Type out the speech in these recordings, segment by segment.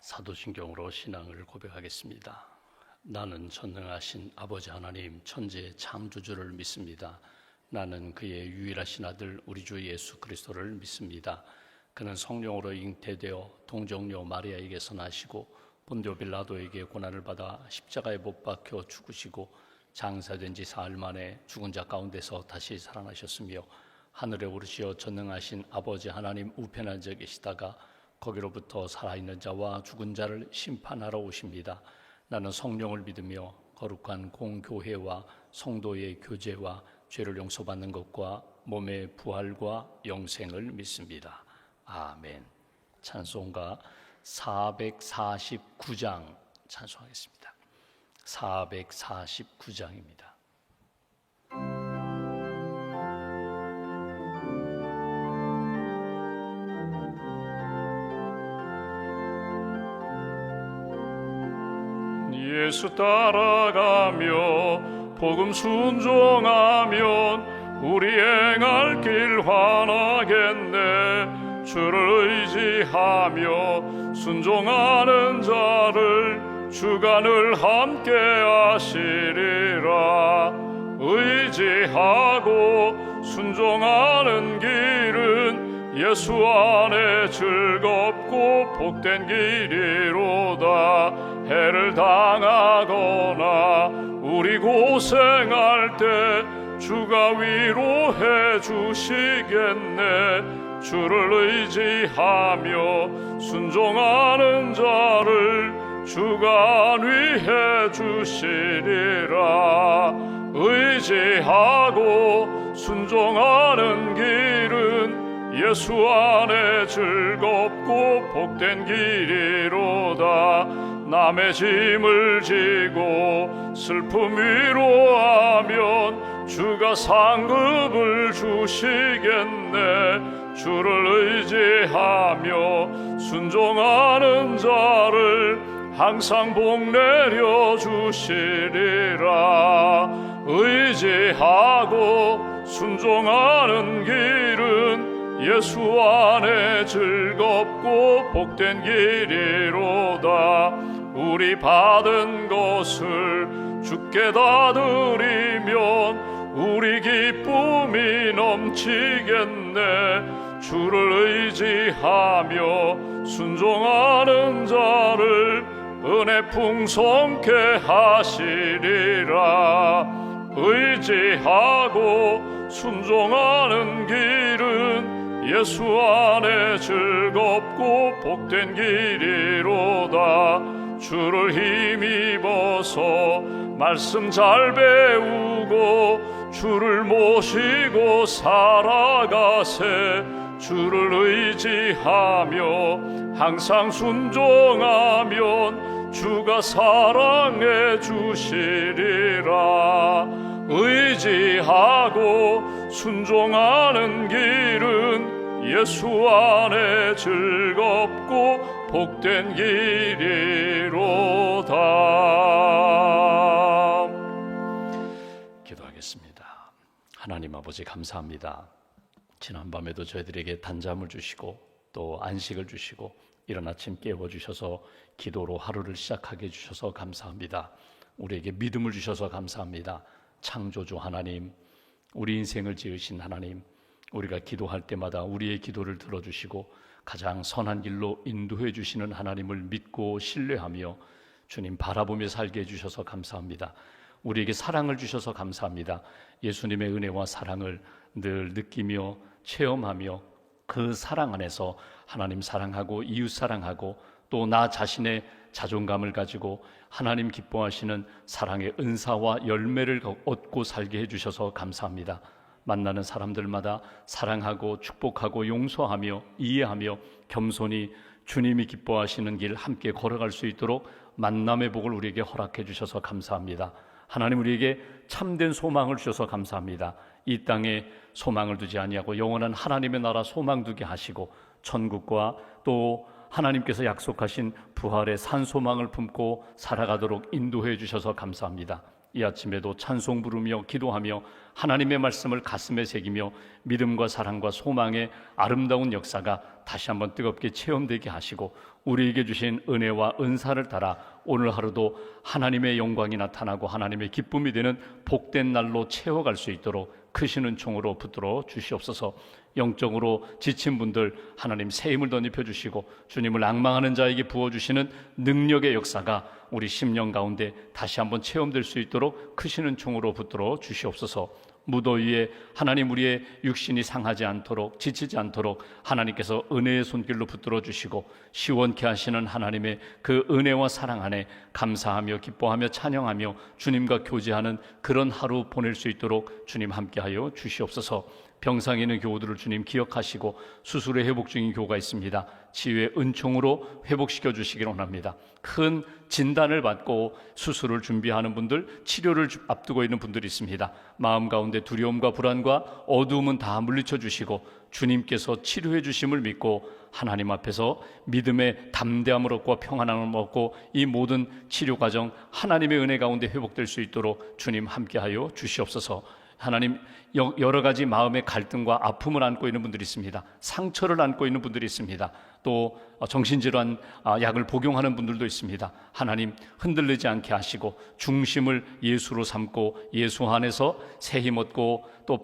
사도신경으로 신앙을 고백하겠습니다. 나는 전능하신 아버지 하나님 천지의 창조주를 믿습니다. 나는 그의 유일하신 아들 우리 주 예수 그리스도를 믿습니다. 그는 성령으로 잉태되어 동정녀 마리아에게서 나시고 본디오 빌라도에게 고난을 받아 십자가에 못 박혀 죽으시고 장사된 지 사흘 만에 죽은 자 가운데서 다시 살아나셨으며 하늘에 오르시어 전능하신 아버지 하나님 우편에 앉아 계시다가 거기로부터 살아있는 자와 죽은 자를 심판하러 오십니다. 나는 성령을 믿으며 거룩한 공교회와 성도의 교제와 죄를 용서받는 것과 몸의 부활과 영생을 믿습니다. 아멘. 찬송가 449장 찬송하겠습니다. 449장입니다. 예수 따라가며 복음 순종하면 우리 행할 길 환하겠네. 주를 의지하며 순종하는 자를 주가 늘 함께 하시리라. 의지하고 순종하는 길은 예수 안에 즐겁고 복된 길이로다. 해를 당하거나 우리 고생할 때 주가 위로해 주시겠네. 주를 의지하며 순종하는 자를 주가 안위해 주시리라. 의지하고 순종하는 길은 예수 안에 즐겁고 복된 길이로다. 남의 짐을 지고 슬픔 위로하면 주가 상급을 주시겠네. 주를 의지하며 순종하는 자를 항상 복내려 주시리라. 의지하고 순종하는 길은 예수 안에 즐겁고 복된 길이로다. 우리 받은 것을 주께 다 드리면 우리 기쁨이 넘치겠네. 주를 의지하며 순종하는 자를 은혜 풍성케 하시리라. 의지하고 순종하는 길은 예수 안에 즐겁고 복된 길이로다. 주를 힘입어서 말씀 잘 배우고 주를 모시고 살아가세. 주를 의지하며 항상 순종하면 주가 사랑해 주시리라. 의지하고 순종하는 길은 예수 안에 즐겁고 복된 길이로다. 기도하겠습니다. 하나님 아버지 감사합니다. 지난밤에도 저희들에게 단잠을 주시고 또 안식을 주시고 이른 아침 깨워주셔서 기도로 하루를 시작하게 해주셔서 감사합니다. 우리에게 믿음을 주셔서 감사합니다. 창조주 하나님, 우리 인생을 지으신 하나님, 우리가 기도할 때마다 우리의 기도를 들어주시고 가장 선한 길로 인도해 주시는 하나님을 믿고 신뢰하며 주님 바라보며 살게 해주셔서 감사합니다. 우리에게 사랑을 주셔서 감사합니다. 예수님의 은혜와 사랑을 늘 느끼며 체험하며 그 사랑 안에서 하나님 사랑하고 이웃 사랑하고 또 나 자신의 자존감을 가지고 하나님 기뻐하시는 사랑의 은사와 열매를 얻고 살게 해주셔서 감사합니다. 만나는 사람들마다 사랑하고 축복하고 용서하며 이해하며 겸손히 주님이 기뻐하시는 길 함께 걸어갈 수 있도록 만남의 복을 우리에게 허락해 주셔서 감사합니다. 하나님 우리에게 참된 소망을 주셔서 감사합니다. 이 땅에 소망을 두지 아니하고 영원한 하나님의 나라 소망 두게 하시고 천국과 또 하나님께서 약속하신 부활의 산 소망을 품고 살아가도록 인도해 주셔서 감사합니다. 이 아침에도 찬송 부르며 기도하며 하나님의 말씀을 가슴에 새기며 믿음과 사랑과 소망의 아름다운 역사가 다시 한번 뜨겁게 체험되게 하시고 우리에게 주신 은혜와 은사를 따라 오늘 하루도 하나님의 영광이 나타나고 하나님의 기쁨이 되는 복된 날로 채워갈 수 있도록 크신 은총으로 붙들어 주시옵소서. 영적으로 지친 분들 하나님 새 힘을 덧입혀 주시고 주님을 앙망하는 자에게 부어주시는 능력의 역사가 우리 심령 가운데 다시 한번 체험될 수 있도록 크신 은총으로 붙들어 주시옵소서. 무더위에 하나님 우리의 육신이 상하지 않도록 지치지 않도록 하나님께서 은혜의 손길로 붙들어 주시고 시원케 하시는 하나님의 그 은혜와 사랑 안에 감사하며 기뻐하며 찬양하며 주님과 교제하는 그런 하루 보낼 수 있도록 주님 함께하여 주시옵소서. 병상에 있는 교우들을 주님 기억하시고 수술에 회복 중인 교우가 있습니다. 치유의 은총으로 회복시켜 주시기를 원합니다. 큰 진단을 받고 수술을 준비하는 분들, 치료를 앞두고 있는 분들이 있습니다. 마음 가운데 두려움과 불안과 어두움은 다 물리쳐 주시고 주님께서 치료해 주심을 믿고 하나님 앞에서 믿음의 담대함을 얻고 평안함을 얻고 이 모든 치료 과정 하나님의 은혜 가운데 회복될 수 있도록 주님 함께하여 주시옵소서. 하나님 여러 가지 마음의 갈등과 아픔을 안고 있는 분들이 있습니다. 상처를 안고 있는 분들이 있습니다. 또 정신질환 약을 복용하는 분들도 있습니다. 하나님 흔들리지 않게 하시고 중심을 예수로 삼고 예수 안에서 새 힘 얻고 또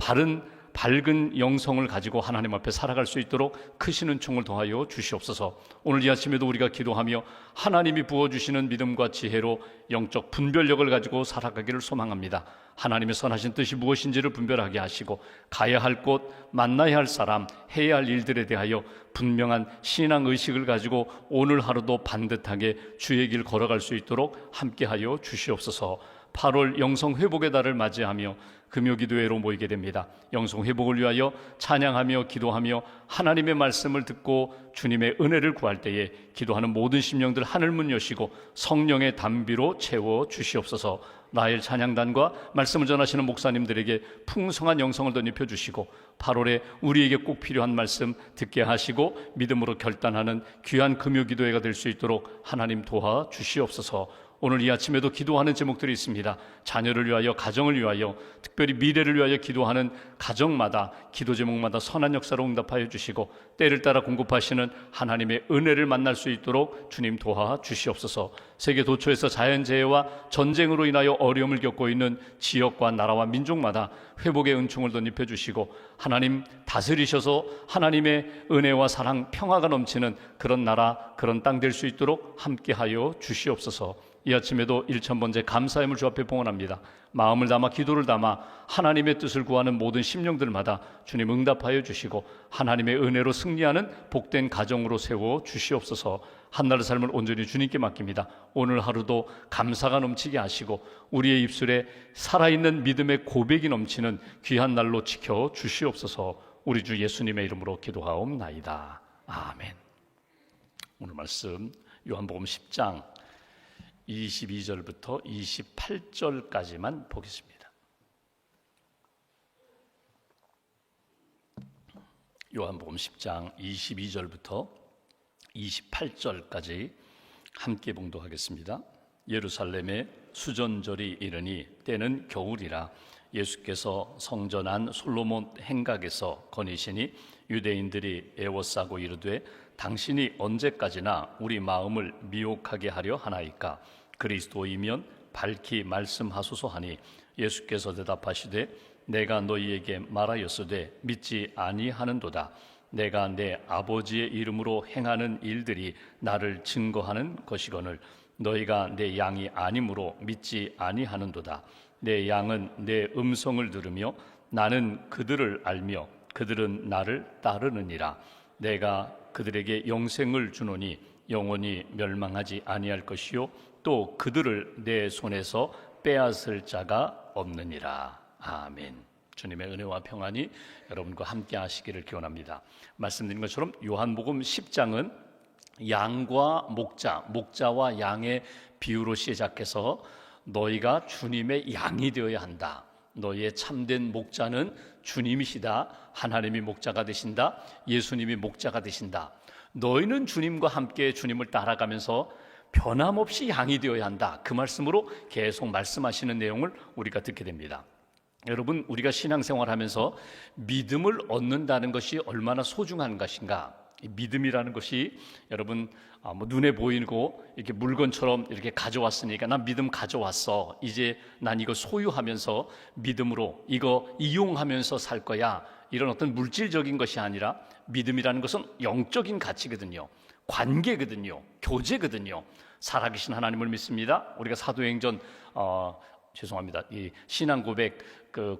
밝은 영성을 가지고 하나님 앞에 살아갈 수 있도록 크신 은총을 더하여 주시옵소서. 오늘 이 아침에도 우리가 기도하며 하나님이 부어주시는 믿음과 지혜로 영적 분별력을 가지고 살아가기를 소망합니다. 하나님의 선하신 뜻이 무엇인지를 분별하게 하시고 가야 할 곳, 만나야 할 사람, 해야 할 일들에 대하여 분명한 신앙의식을 가지고 오늘 하루도 반듯하게 주의 길 걸어갈 수 있도록 함께하여 주시옵소서. 8월 영성회복의 달을 맞이하며 금요기도회로 모이게 됩니다. 영성회복을 위하여 찬양하며 기도하며 하나님의 말씀을 듣고 주님의 은혜를 구할 때에 기도하는 모든 심령들 하늘문 여시고 성령의 담비로 채워 주시옵소서. 라헬 찬양단과 말씀을 전하시는 목사님들에게 풍성한 영성을 덧입혀 주시고 8월에 우리에게 꼭 필요한 말씀 듣게 하시고 믿음으로 결단하는 귀한 금요기도회가 될 수 있도록 하나님 도와 주시옵소서. 오늘 이 아침에도 기도하는 제목들이 있습니다. 자녀를 위하여, 가정을 위하여, 특별히 미래를 위하여 기도하는 가정마다 기도 제목마다 선한 역사로 응답하여 주시고 때를 따라 공급하시는 하나님의 은혜를 만날 수 있도록 주님 도와 주시옵소서. 세계 도처에서 자연재해와 전쟁으로 인하여 어려움을 겪고 있는 지역과 나라와 민족마다 회복의 은총을 덧입혀 주시고 하나님 다스리셔서 하나님의 은혜와 사랑, 평화가 넘치는 그런 나라, 그런 땅 될 수 있도록 함께하여 주시옵소서. 이 아침에도 1000번째 감사함을 주 앞에 봉헌합니다. 마음을 담아 기도를 담아 하나님의 뜻을 구하는 모든 심령들마다 주님 응답하여 주시고 하나님의 은혜로 승리하는 복된 가정으로 세워 주시옵소서. 한날의 삶을 온전히 주님께 맡깁니다. 오늘 하루도 감사가 넘치게 하시고 우리의 입술에 살아있는 믿음의 고백이 넘치는 귀한 날로 지켜 주시옵소서. 우리 주 예수님의 이름으로 기도하옵나이다. 아멘. 오늘 말씀 요한복음 10장 22절부터 28절까지만 보겠습니다. 요한복음 10장 22절부터 28절까지 함께 봉독하겠습니다. 예루살렘에 수전절이 이르니 때는 겨울이라 예수께서 성전 안 솔로몬 행각에서 거니시니 유대인들이 애워싸고 이르되 당신이 언제까지나 우리 마음을 미혹하게 하려 하나이까? 그리스도이면 밝히 말씀하소서 하니 예수께서 대답하시되 내가 너희에게 말하였으되 믿지 아니하는도다. 내가 내 아버지의 이름으로 행하는 일들이 나를 증거하는 것이거늘 너희가 내 양이 아니므로 믿지 아니하는도다. 내 양은 내 음성을 들으며 나는 그들을 알며 그들은 나를 따르느니라. 내가 그들에게 영생을 주노니 영원히 멸망하지 아니할 것이요 또 그들을 내 손에서 빼앗을 자가 없느니라. 아멘. 주님의 은혜와 평안이 여러분과 함께 하시기를 기원합니다. 말씀드린 것처럼 요한복음 10장은 양과 목자와 양의 비유로 시작해서 너희가 주님의 양이 되어야 한다. 너희의 참된 목자는 주님이시다. 하나님이 목자가 되신다. 예수님이 목자가 되신다. 너희는 주님과 함께 주님을 따라가면서 변함없이 양이 되어야 한다. 그 말씀으로 계속 말씀하시는 내용을 우리가 듣게 됩니다. 여러분, 우리가 신앙생활하면서 믿음을 얻는다는 것이 얼마나 소중한 것인가. 이 믿음이라는 것이 여러분 눈에 보이고 이렇게 물건처럼 이렇게 가져왔으니까 난 믿음 가져왔어, 이제 난 이거 소유하면서 믿음으로 이거 이용하면서 살 거야, 이런 어떤 물질적인 것이 아니라 믿음이라는 것은 영적인 가치거든요. 관계거든요. 교제거든요. 살아계신 하나님을 믿습니다. 우리가 사도행전 이 신앙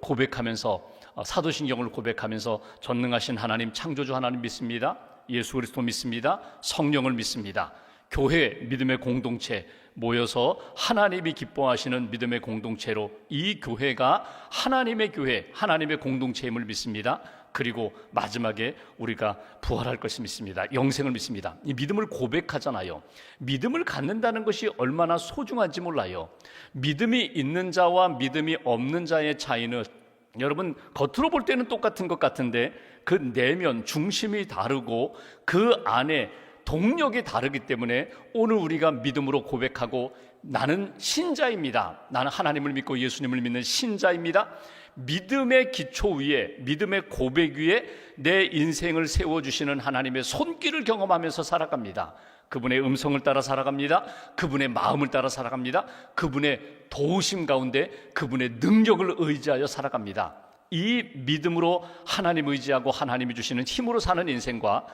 고백하면서 사도신경을 고백하면서 전능하신 하나님, 창조주 하나님 믿습니다. 예수 그리스도 믿습니다. 성령을 믿습니다. 교회, 믿음의 공동체 모여서 하나님이 기뻐하시는 믿음의 공동체로 이 교회가 하나님의 교회, 하나님의 공동체임을 믿습니다. 그리고 마지막에 우리가 부활할 것을 믿습니다. 영생을 믿습니다. 이 믿음을 고백하잖아요. 믿음을 갖는다는 것이 얼마나 소중한지 몰라요. 믿음이 있는 자와 믿음이 없는 자의 차이는 여러분 겉으로 볼 때는 똑같은 것 같은데 그 내면 중심이 다르고 그 안에 동력이 다르기 때문에 오늘 우리가 믿음으로 고백하고 나는 신자입니다, 나는 하나님을 믿고 예수님을 믿는 신자입니다, 믿음의 기초 위에, 믿음의 고백 위에 내 인생을 세워주시는 하나님의 손길을 경험하면서 살아갑니다. 그분의 음성을 따라 살아갑니다. 그분의 마음을 따라 살아갑니다. 그분의 도우심 가운데 그분의 능력을 의지하여 살아갑니다. 이 믿음으로 하나님 의지하고 하나님이 주시는 힘으로 사는 인생과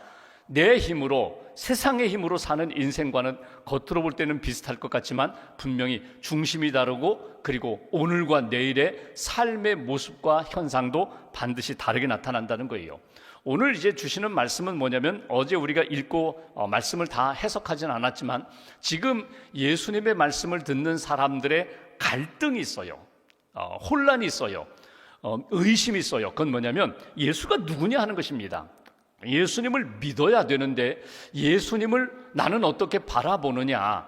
내 힘으로, 세상의 힘으로 사는 인생과는 겉으로 볼 때는 비슷할 것 같지만 분명히 중심이 다르고 그리고 오늘과 내일의 삶의 모습과 현상도 반드시 다르게 나타난다는 거예요. 오늘 이제 주시는 말씀은 뭐냐면, 어제 우리가 읽고 말씀을 다 해석하진 않았지만 지금 예수님의 말씀을 듣는 사람들의 갈등이 있어요. 혼란이 있어요. 의심이 있어요. 그건 뭐냐면 예수가 누구냐 하는 것입니다. 예수님을 믿어야 되는데 예수님을 나는 어떻게 바라보느냐.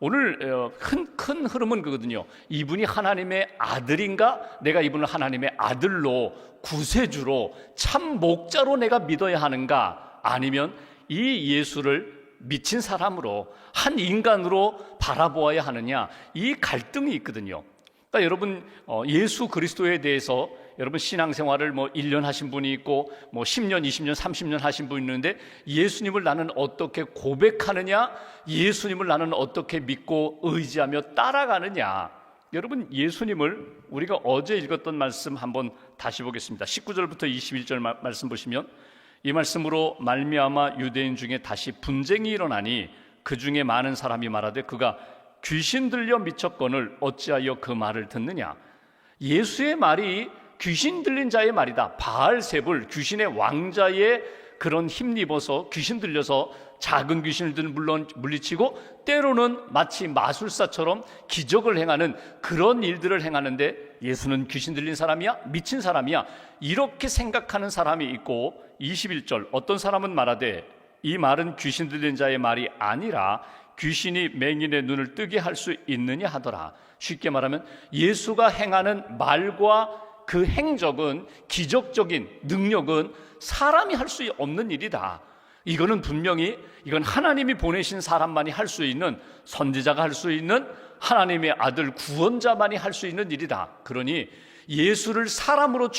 오늘 큰 흐름은 그거든요. 이분이 하나님의 아들인가? 내가 이분을 하나님의 아들로, 구세주로, 참 목자로 내가 믿어야 하는가? 아니면 이 예수를 미친 사람으로, 한 인간으로 바라보아야 하느냐? 이 갈등이 있거든요. 그러니까 여러분 예수 그리스도에 대해서 여러분 신앙생활을 1년 하신 분이 있고 10년, 20년, 30년 하신 분이 있는데 예수님을 나는 어떻게 고백하느냐, 예수님을 나는 어떻게 믿고 의지하며 따라가느냐. 여러분 예수님을 우리가 어제 읽었던 말씀 한번 다시 보겠습니다. 19절부터 21절 말씀 보시면, 이 말씀으로 말미암아 유대인 중에 다시 분쟁이 일어나니 그 중에 많은 사람이 말하되 그가 귀신 들려 미쳤거늘 어찌하여 그 말을 듣느냐. 예수의 말이 귀신 들린 자의 말이다. 바알세불, 귀신의 왕자의 그런 힘입어서 귀신 들려서 작은 귀신들을 물리치고 때로는 마치 마술사처럼 기적을 행하는 그런 일들을 행하는데 예수는 귀신 들린 사람이야? 미친 사람이야? 이렇게 생각하는 사람이 있고, 21절 어떤 사람은 말하되 이 말은 귀신 들린 자의 말이 아니라 귀신이 맹인의 눈을 뜨게 할 수 있느냐 하더라. 쉽게 말하면 예수가 행하는 말과 그 행적은, 기적적인 능력은 사람이 할 수 없는 일이다. 이거는 분명히 이건 하나님이 보내신 사람만이 할 수 있는, 선지자가 할 수 있는, 하나님의 아들 구원자만이 할 수 있는 일이다. 그러니 예수를 사람으로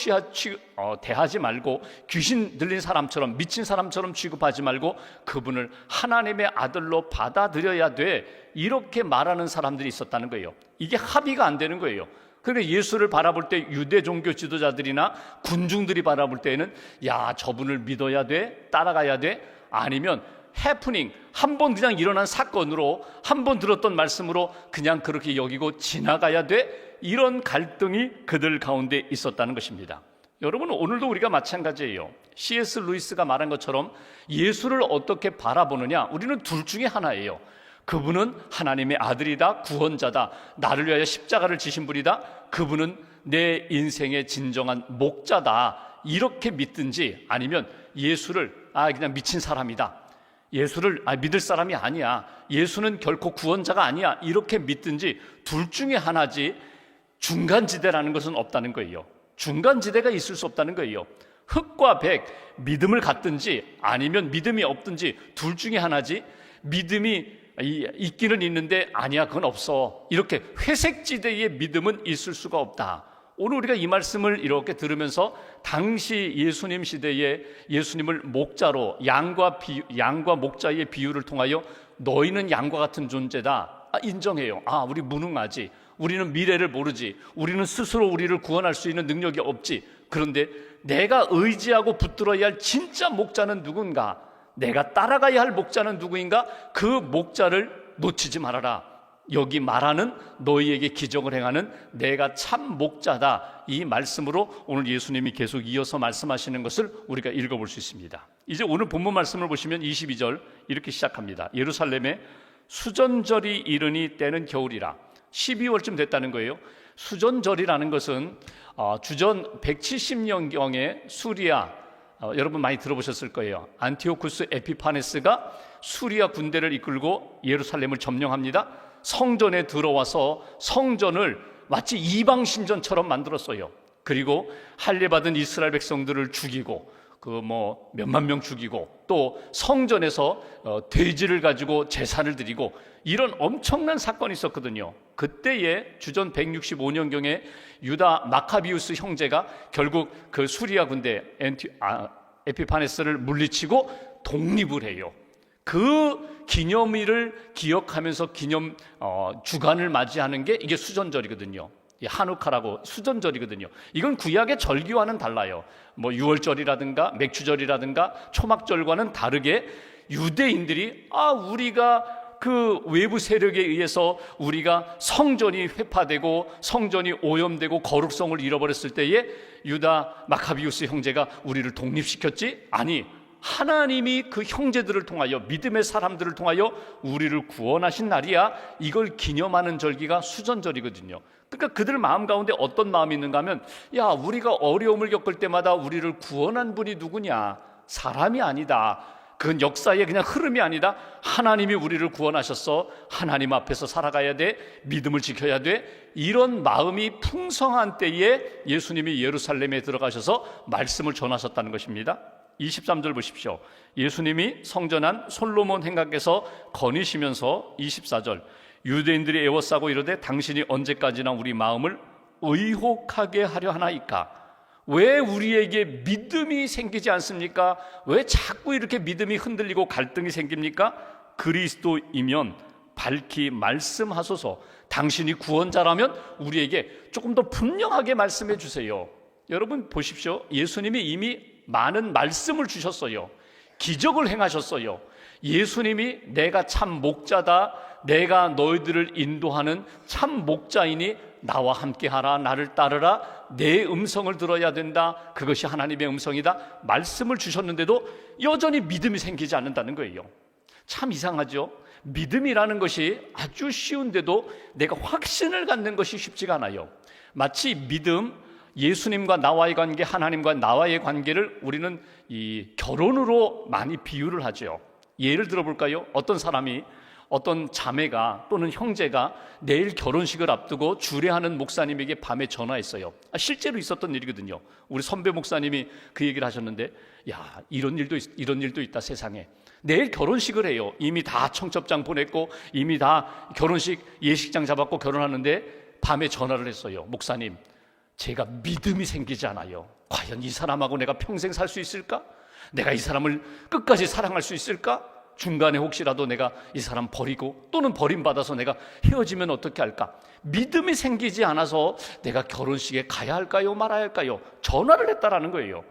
대하지 말고 귀신 들린 사람처럼, 미친 사람처럼 취급하지 말고 그분을 하나님의 아들로 받아들여야 돼. 이렇게 말하는 사람들이 있었다는 거예요. 이게 합의가 안 되는 거예요. 그러니까 예수를 바라볼 때 유대 종교 지도자들이나 군중들이 바라볼 때에는 야, 저분을 믿어야 돼, 따라가야 돼, 아니면 해프닝, 한 번 그냥 일어난 사건으로, 한 번 들었던 말씀으로 그냥 그렇게 여기고 지나가야 돼. 이런 갈등이 그들 가운데 있었다는 것입니다. 여러분 오늘도 우리가 마찬가지예요. C.S. 루이스가 말한 것처럼 예수를 어떻게 바라보느냐, 우리는 둘 중에 하나예요. 그분은 하나님의 아들이다, 구원자다, 나를 위하여 십자가를 지신 분이다, 그분은 내 인생의 진정한 목자다, 이렇게 믿든지, 아니면 예수를 그냥 미친 사람이다, 예수를 믿을 사람이 아니야, 예수는 결코 구원자가 아니야, 이렇게 믿든지, 둘 중에 하나지 중간지대라는 것은 없다는 거예요. 중간지대가 있을 수 없다는 거예요. 흑과 백, 믿음을 갖든지 아니면 믿음이 없든지 둘 중에 하나지, 믿음이 있기는 있는데 아니야, 그건 없어. 이렇게 회색지대의 믿음은 있을 수가 없다. 오늘 우리가 이 말씀을 이렇게 들으면서 당시 예수님 시대에 예수님을 목자로 양과 목자의 비유를 통하여 너희는 양과 같은 존재다, 인정해요. 우리 무능하지, 우리는 미래를 모르지, 우리는 스스로 우리를 구원할 수 있는 능력이 없지. 그런데 내가 의지하고 붙들어야 할 진짜 목자는 누군가, 내가 따라가야 할 목자는 누구인가, 그 목자를 놓치지 말아라. 여기 말하는 너희에게 기적을 행하는 내가 참 목자다, 이 말씀으로 오늘 예수님이 계속 이어서 말씀하시는 것을 우리가 읽어볼 수 있습니다. 이제 오늘 본문 말씀을 보시면 22절 이렇게 시작합니다. 예루살렘에 수전절이 이르니 때는 겨울이라. 12월쯤 됐다는 거예요. 수전절이라는 것은 주전 170년경에 수리아, 여러분 많이 들어보셨을 거예요. 안티오쿠스 에피파네스가 수리아 군대를 이끌고 예루살렘을 점령합니다. 성전에 들어와서 성전을 마치 이방 신전처럼 만들었어요. 그리고 할례받은 이스라엘 백성들을 죽이고 몇만 명 죽이고, 또 성전에서 돼지를 가지고 제사를 드리고, 이런 엄청난 사건이 있었거든요. 그때에 주전 165년경에 유다 마카비우스 형제가 결국 그 수리아 군대 에피파네스를 물리치고 독립을 해요. 그 기념일을 기억하면서 기념 주간을 맞이하는 게 이게 수전절이거든요. 한우카라고 수전절이거든요. 이건 구약의 절기와는 달라요. 유월절이라든가 맥주절이라든가 초막절과는 다르게 유대인들이 우리가 그 외부 세력에 의해서 우리가 성전이 회파되고 성전이 오염되고 거룩성을 잃어버렸을 때에 유다 마카비우스 형제가 우리를 독립시켰지? 아니, 하나님이 그 형제들을 통하여, 믿음의 사람들을 통하여 우리를 구원하신 날이야. 이걸 기념하는 절기가 수전절이거든요. 그러니까 그들 마음 가운데 어떤 마음이 있는가 하면, 우리가 어려움을 겪을 때마다 우리를 구원한 분이 누구냐? 사람이 아니다. 그건 역사의 그냥 흐름이 아니다. 하나님이 우리를 구원하셨어. 하나님 앞에서 살아가야 돼. 믿음을 지켜야 돼. 이런 마음이 풍성한 때에 예수님이 예루살렘에 들어가셔서 말씀을 전하셨다는 것입니다. 23절 보십시오. 예수님이 성전 안 솔로몬 행각에서 거니시면서 24절, 유대인들이 애워싸고 이르되 당신이 언제까지나 우리 마음을 의혹하게 하려 하나이까? 왜 우리에게 믿음이 생기지 않습니까? 왜 자꾸 이렇게 믿음이 흔들리고 갈등이 생깁니까? 그리스도이면 밝히 말씀하소서. 당신이 구원자라면 우리에게 조금 더 분명하게 말씀해 주세요. 여러분 보십시오. 예수님이 이미 많은 말씀을 주셨어요. 기적을 행하셨어요. 예수님이 내가 참 목자다, 내가 너희들을 인도하는 참 목자이니 나와 함께하라, 나를 따르라, 내 음성을 들어야 된다, 그것이 하나님의 음성이다 말씀을 주셨는데도 여전히 믿음이 생기지 않는다는 거예요. 참 이상하죠. 믿음이라는 것이 아주 쉬운데도 내가 확신을 갖는 것이 쉽지가 않아요. 마치 믿음, 예수님과 나와의 관계, 하나님과 나와의 관계를 우리는 이 결혼으로 많이 비유를 하죠. 예를 들어볼까요? 어떤 자매가 또는 형제가 내일 결혼식을 앞두고 주례하는 목사님에게 밤에 전화했어요. 실제로 있었던 일이거든요. 우리 선배 목사님이 그 얘기를 하셨는데, 이런 일도 있다 세상에. 내일 결혼식을 해요. 이미 다 청첩장 보냈고 이미 다 결혼식 예식장 잡았고 결혼하는데 밤에 전화를 했어요. 목사님, 제가 믿음이 생기지 않아요. 과연 이 사람하고 내가 평생 살 수 있을까? 내가 이 사람을 끝까지 사랑할 수 있을까? 중간에 혹시라도 내가 이 사람 버리고 또는 버림받아서 내가 헤어지면 어떻게 할까? 믿음이 생기지 않아서 내가 결혼식에 가야 할까요? 말아야 할까요? 전화를 했다라는 거예요.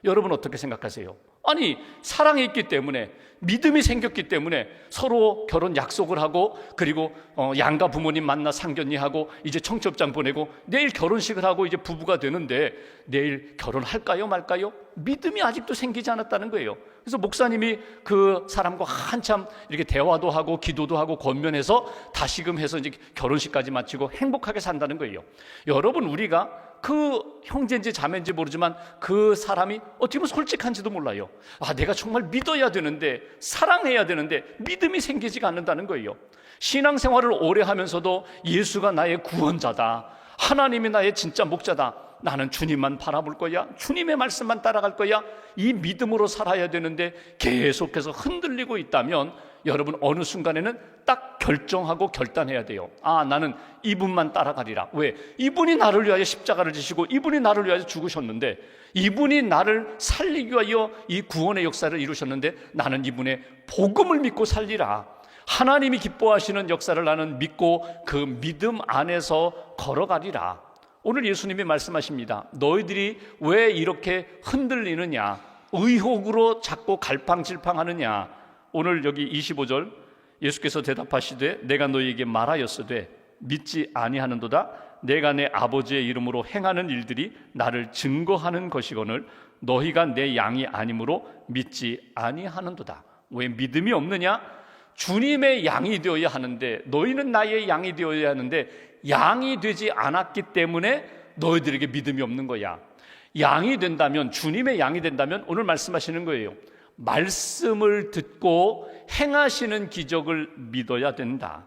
여러분 어떻게 생각하세요? 아니, 사랑이 있기 때문에, 믿음이 생겼기 때문에 서로 결혼 약속을 하고, 그리고 양가 부모님 만나 상견례하고 이제 청첩장 보내고 내일 결혼식을 하고 이제 부부가 되는데 내일 결혼할까요 말까요? 믿음이 아직도 생기지 않았다는 거예요. 그래서 목사님이 그 사람과 한참 이렇게 대화도 하고 기도도 하고 권면해서 다시금 해서 이제 결혼식까지 마치고 행복하게 산다는 거예요. 여러분, 우리가 그 형제인지 자매인지 모르지만 그 사람이 어떻게 보면 솔직한지도 몰라요. 내가 정말 믿어야 되는데, 사랑해야 되는데 믿음이 생기지가 않는다는 거예요. 신앙생활을 오래 하면서도 예수가 나의 구원자다, 하나님이 나의 진짜 목자다, 나는 주님만 바라볼 거야, 주님의 말씀만 따라갈 거야, 이 믿음으로 살아야 되는데 계속해서 흔들리고 있다면 여러분 어느 순간에는 딱 결정하고 결단해야 돼요. 아, 나는 이분만 따라가리라. 왜? 이분이 나를 위하여 십자가를 지시고 이분이 나를 위하여 죽으셨는데, 이분이 나를 살리기 위하여 이 구원의 역사를 이루셨는데, 나는 이분의 복음을 믿고 살리라. 하나님이 기뻐하시는 역사를 나는 믿고 그 믿음 안에서 걸어가리라. 오늘 예수님이 말씀하십니다. 너희들이 왜 이렇게 흔들리느냐, 의혹으로 자꾸 갈팡질팡하느냐. 오늘 여기 25절 예수께서 대답하시되 내가 너희에게 말하였으되 믿지 아니하는도다. 내가 내 아버지의 이름으로 행하는 일들이 나를 증거하는 것이거늘 너희가 내 양이 아니므로 믿지 아니하는도다. 왜 믿음이 없느냐? 주님의 양이 되어야 하는데, 너희는 나의 양이 되어야 하는데 양이 되지 않았기 때문에 너희들에게 믿음이 없는 거야. 양이 된다면, 주님의 양이 된다면 오늘 말씀하시는 거예요. 말씀을 듣고 행하시는 기적을 믿어야 된다.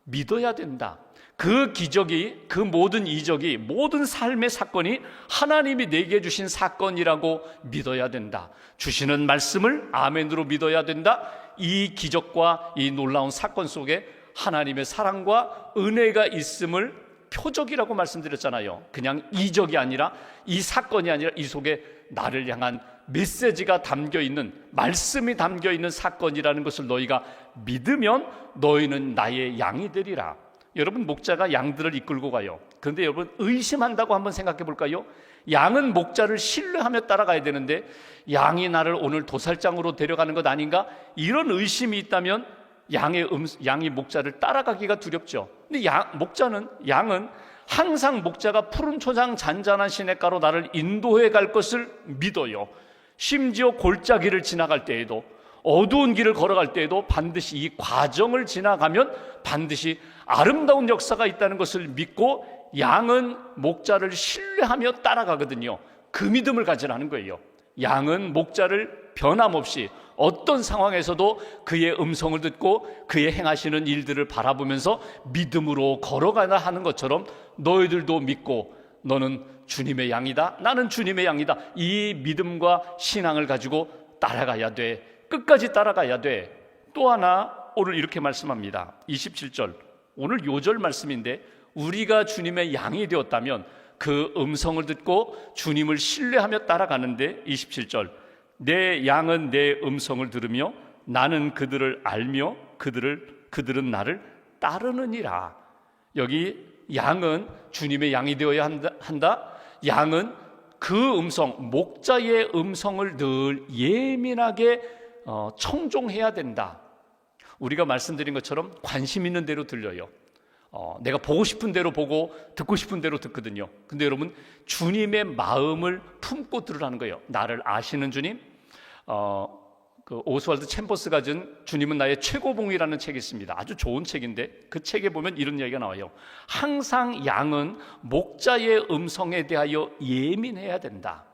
믿어야 된다. 그 기적이, 그 모든 이적이, 모든 삶의 사건이 하나님이 내게 주신 사건이라고 믿어야 된다. 주시는 말씀을 아멘으로 믿어야 된다. 이 기적과 이 놀라운 사건 속에 하나님의 사랑과 은혜가 있음을 표적이라고 말씀드렸잖아요. 그냥 이적이 아니라, 이 사건이 아니라 이 속에 나를 향한 메시지가 담겨있는, 말씀이 담겨있는 사건이라는 것을 너희가 믿으면 너희는 나의 양이 되리라. 여러분, 목자가 양들을 이끌고 가요. 그런데 여러분, 의심한다고 한번 생각해 볼까요? 양은 목자를 신뢰하며 따라가야 되는데 양이 나를 오늘 도살장으로 데려가는 것 아닌가? 이런 의심이 있다면 양이 목자를 따라가기가 두렵죠. 근데 양은 항상 목자가 푸른 초장 잔잔한 시냇가로 나를 인도해 갈 것을 믿어요. 심지어 골짜기를 지나갈 때에도, 어두운 길을 걸어갈 때에도 반드시 이 과정을 지나가면 반드시 아름다운 역사가 있다는 것을 믿고 양은 목자를 신뢰하며 따라가거든요. 그 믿음을 가지라는 거예요. 양은 목자를 변함없이 어떤 상황에서도 그의 음성을 듣고 그의 행하시는 일들을 바라보면서 믿음으로 걸어가야 하는 것처럼 너희들도 믿고 너는 주님의 양이다, 나는 주님의 양이다, 이 믿음과 신앙을 가지고 따라가야 돼. 끝까지 따라가야 돼. 또 하나 오늘 이렇게 말씀합니다. 27절, 오늘 요절 말씀인데, 우리가 주님의 양이 되었다면 그 음성을 듣고 주님을 신뢰하며 따라가는데, 27절, 내 양은 내 음성을 들으며 나는 그들을 알며 그들은 나를 따르느니라. 여기 양은 주님의 양이 되어야 한다. 양은 그 음성, 목자의 음성을 늘 예민하게 청종해야 된다. 우리가 말씀드린 것처럼 관심 있는 대로 들려요. 내가 보고 싶은 대로 보고 듣고 싶은 대로 듣거든요. 근데 여러분, 주님의 마음을 품고 들으라는 거예요. 나를 아시는 주님. 그 오스왈드 챔버스가 준 주님은 나의 최고봉이라는 책이 있습니다. 아주 좋은 책인데 그 책에 보면 이런 이야기가 나와요. 항상 양은 목자의 음성에 대하여 예민해야 된다.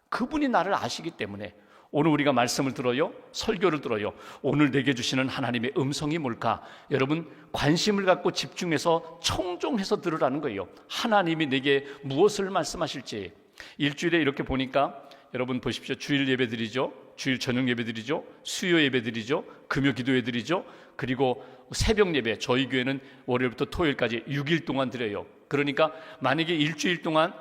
그분이 나를 아시기 때문에. 오늘 우리가 말씀을 들어요, 설교를 들어요. 오늘 내게 주시는 하나님의 음성이 뭘까? 여러분, 관심을 갖고 집중해서 청종해서 들으라는 거예요. 하나님이 내게 무엇을 말씀하실지. 일주일에 이렇게 보니까 여러분 보십시오. 주일 예배 드리죠, 주일 저녁 예배 드리죠, 수요 예배 드리죠, 금요 기도회 드리죠, 그리고 새벽 예배, 저희 교회는 월요일부터 토요일까지 6일 동안 드려요. 그러니까 만약에 일주일 동안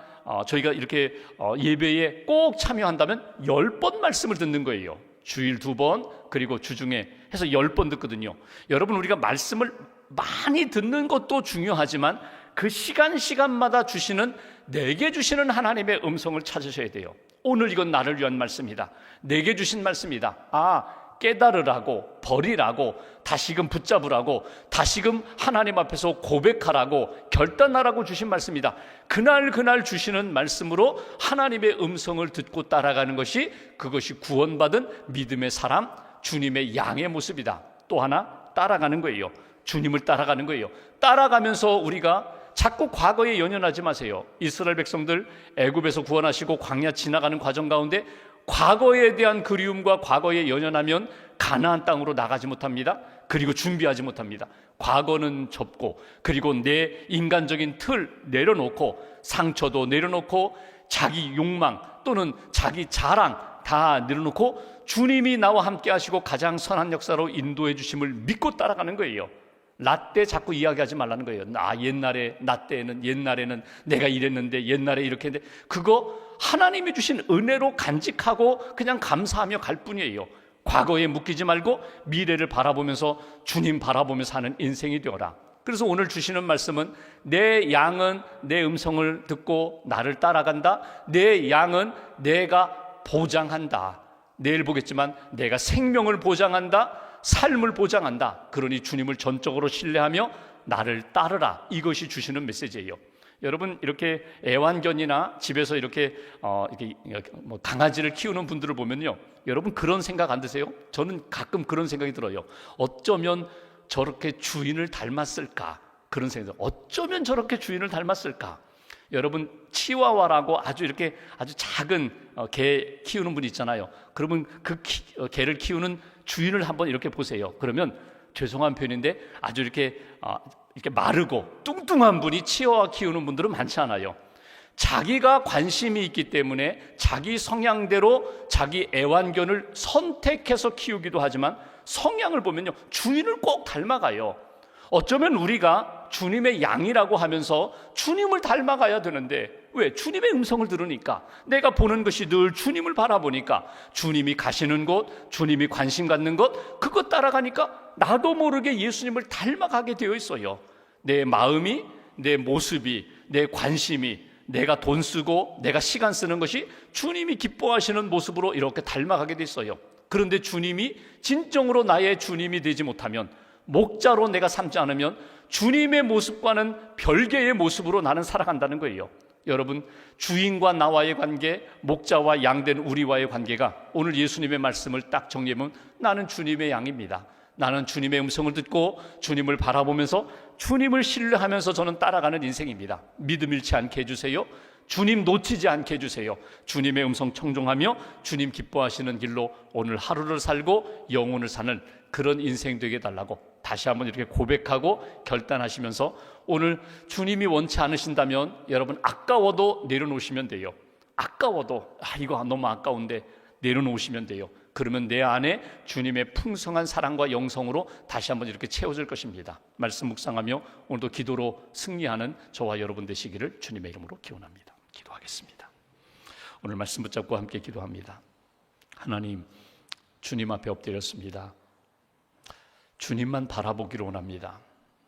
저희가 이렇게 예배에 꼭 참여한다면 10번 말씀을 듣는 거예요. 주일 2번, 그리고 주중에 해서 10번 듣거든요. 여러분, 우리가 말씀을 많이 듣는 것도 중요하지만 그 시간마다 내게 주시는 하나님의 음성을 찾으셔야 돼요. 오늘 이건 나를 위한 말씀이다. 내게 주신 말씀이다. 깨달으라고, 버리라고, 다시금 붙잡으라고, 다시금 하나님 앞에서 고백하라고, 결단하라고 주신 말씀이다. 그날 주시는 말씀으로 하나님의 음성을 듣고 따라가는 것이, 그것이 구원받은 믿음의 사람, 주님의 양의 모습이다. 또 하나, 따라가는 거예요. 주님을 따라가는 거예요. 따라가면서 우리가 자꾸 과거에 연연하지 마세요. 이스라엘 백성들 애굽에서 구원하시고 광야 지나가는 과정 가운데 과거에 대한 그리움과 과거에 연연하면 가나안 땅으로 나가지 못합니다. 그리고 준비하지 못합니다. 과거는 접고, 그리고 내 인간적인 틀 내려놓고, 상처도 내려놓고, 자기 욕망 또는 자기 자랑 다 내려놓고 주님이 나와 함께 하시고 가장 선한 역사로 인도해 주심을 믿고 따라가는 거예요. 나 때 자꾸 이야기하지 말라는 거예요. 나 때에는 옛날에는 내가 이랬는데 옛날에 이렇게 했는데, 그거 하나님이 주신 은혜로 간직하고 그냥 감사하며 갈 뿐이에요. 과거에 묶이지 말고 미래를 바라보면서 주님 바라보면서 사는 인생이 되어라. 그래서 오늘 주시는 말씀은 내 양은 내 음성을 듣고 나를 따라간다. 내 양은 내가 보장한다. 내일 보겠지만 내가 생명을 보장한다. 삶을 보장한다. 그러니 주님을 전적으로 신뢰하며 나를 따르라. 이것이 주시는 메시지예요. 여러분, 이렇게 애완견이나 집에서 이렇게 강아지를 키우는 분들을 보면요, 여러분 그런 생각 안 드세요? 저는 가끔 그런 생각이 들어요. 어쩌면 저렇게 주인을 닮았을까? 그런 생각. 어쩌면 저렇게 주인을 닮았을까? 여러분, 치와와라고 아주 작은 개 키우는 분이 있잖아요. 그러면 그 개를 키우는 주인을 한번 이렇게 보세요. 그러면 죄송한 표현인데 아주 이렇게 마르고 뚱뚱한 분이 치와와 키우는 분들은 많지 않아요. 자기가 관심이 있기 때문에 자기 성향대로 자기 애완견을 선택해서 키우기도 하지만 성향을 보면요, 주인을 꼭 닮아가요. 어쩌면 우리가 주님의 양이라고 하면서 주님을 닮아가야 되는데, 왜? 주님의 음성을 들으니까, 내가 보는 것이 늘 주님을 바라보니까, 주님이 가시는 곳, 주님이 관심 갖는 것, 그것 따라가니까 나도 모르게 예수님을 닮아가게 되어 있어요. 내 마음이, 내 모습이, 내 관심이, 내가 돈 쓰고 내가 시간 쓰는 것이 주님이 기뻐하시는 모습으로 이렇게 닮아가게 돼 있어요. 그런데 주님이 진정으로 나의 주님이 되지 못하면, 목자로 내가 삼지 않으면 주님의 모습과는 별개의 모습으로 나는 살아간다는 거예요. 여러분, 주인과 나와의 관계, 목자와 양된 우리와의 관계가 오늘 예수님의 말씀을 딱 정리하면 나는 주님의 양입니다. 나는 주님의 음성을 듣고 주님을 바라보면서 주님을 신뢰하면서 저는 따라가는 인생입니다. 믿음 잃지 않게 해주세요. 주님 놓치지 않게 해주세요. 주님의 음성 청종하며 주님 기뻐하시는 길로 오늘 하루를 살고 영혼을 사는 그런 인생 되게 해달라고 다시 한번 이렇게 고백하고 결단하시면서, 오늘 주님이 원치 않으신다면 여러분 아까워도 내려놓으시면 돼요. 아까워도 이거 너무 아까운데 내려놓으시면 돼요. 그러면 내 안에 주님의 풍성한 사랑과 영성으로 다시 한번 이렇게 채워질 것입니다. 말씀 묵상하며 오늘도 기도로 승리하는 저와 여러분 되시기를 주님의 이름으로 기원합니다. 기도하겠습니다. 오늘 말씀 붙잡고 함께 기도합니다. 하나님, 주님 앞에 엎드렸습니다. 주님만 바라보기를 원합니다.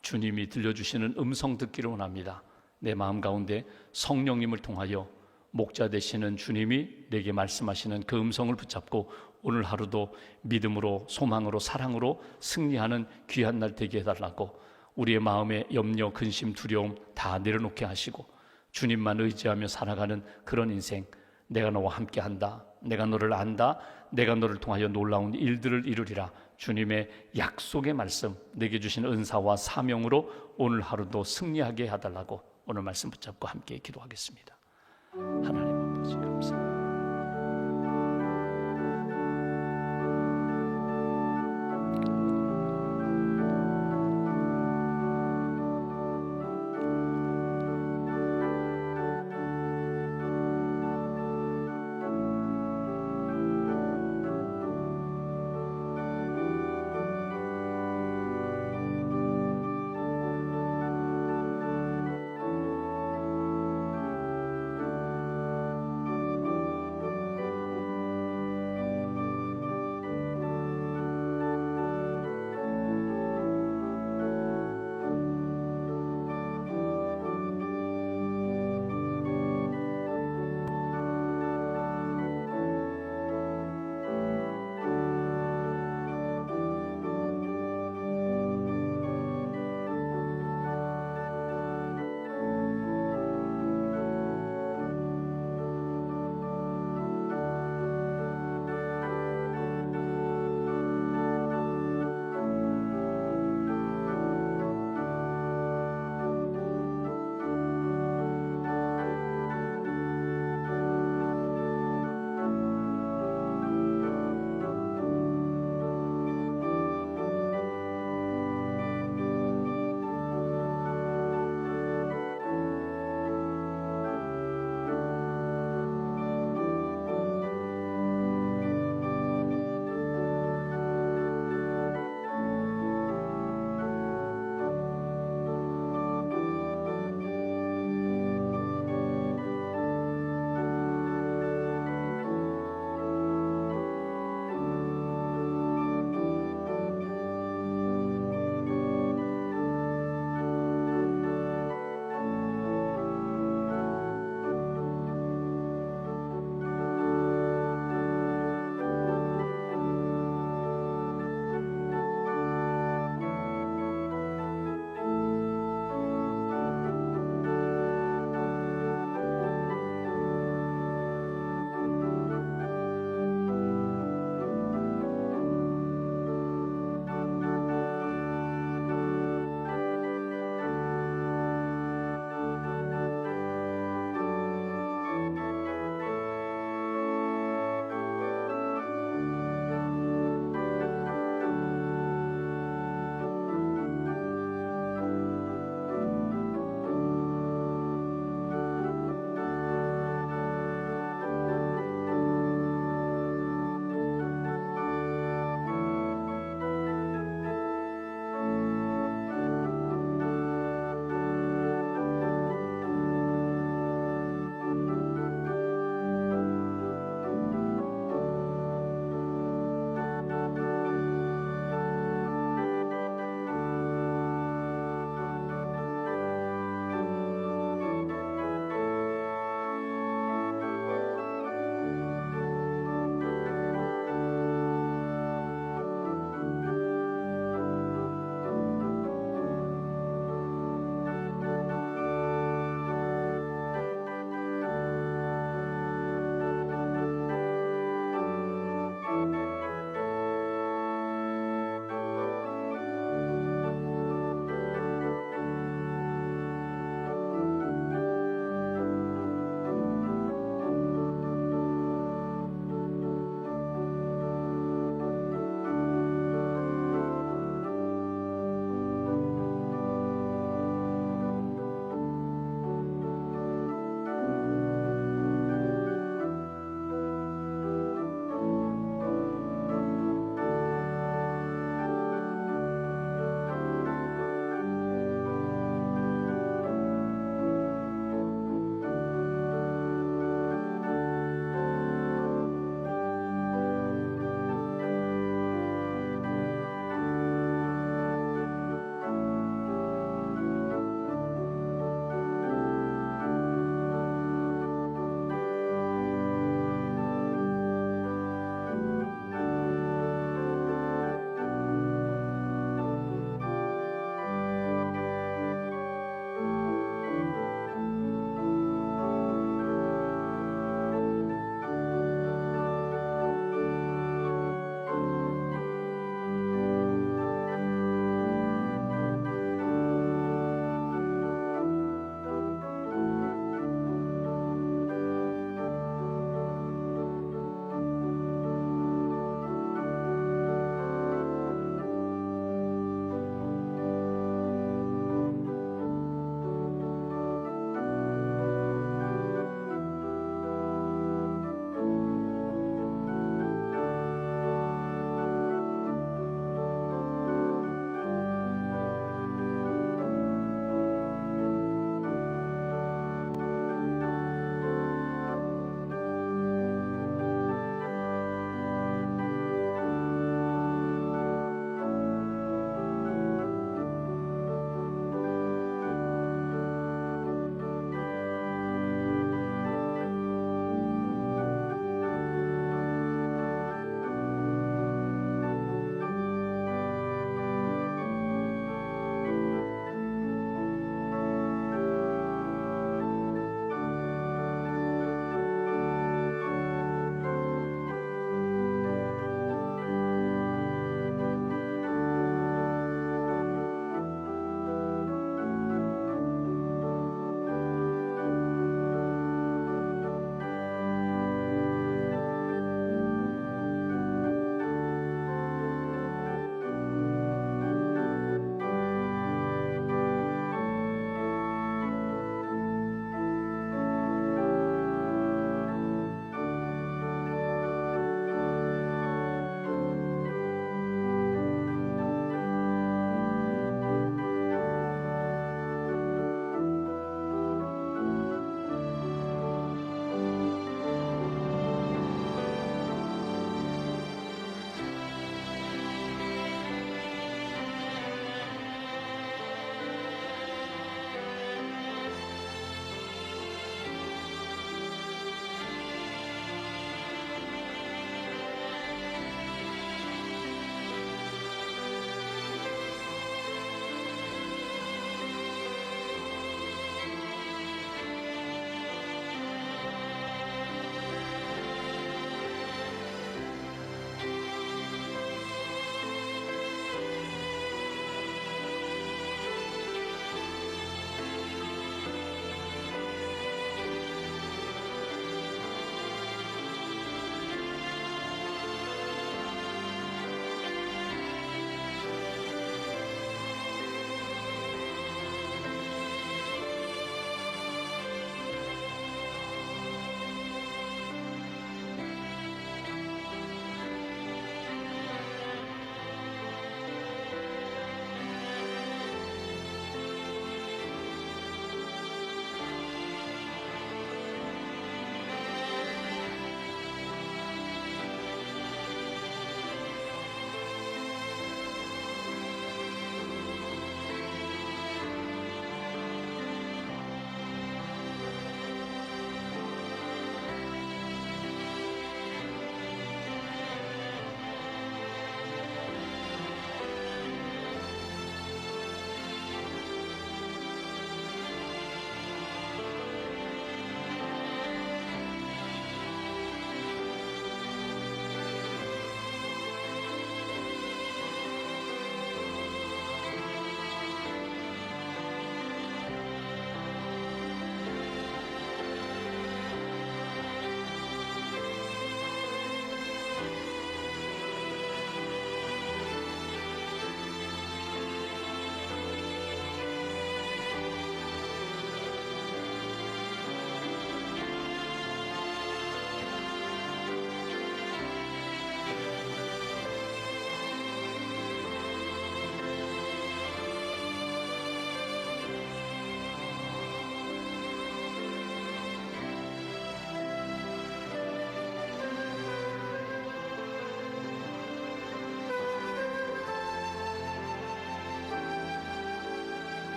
주님이 들려주시는 음성 듣기를 원합니다. 내 마음 가운데 성령님을 통하여 목자 되시는 주님이 내게 말씀하시는 그 음성을 붙잡고 오늘 하루도 믿음으로, 소망으로, 사랑으로 승리하는 귀한 날 되게 해달라고, 우리의 마음의 염려, 근심, 두려움 다 내려놓게 하시고 주님만 의지하며 살아가는 그런 인생, 내가 너와 함께한다, 내가 너를 안다, 내가 너를 통하여 놀라운 일들을 이루리라, 주님의 약속의 말씀, 내게 주신 은사와 사명으로 오늘 하루도 승리하게 해달라고 오늘 말씀 붙잡고 함께 기도하겠습니다. 하나님,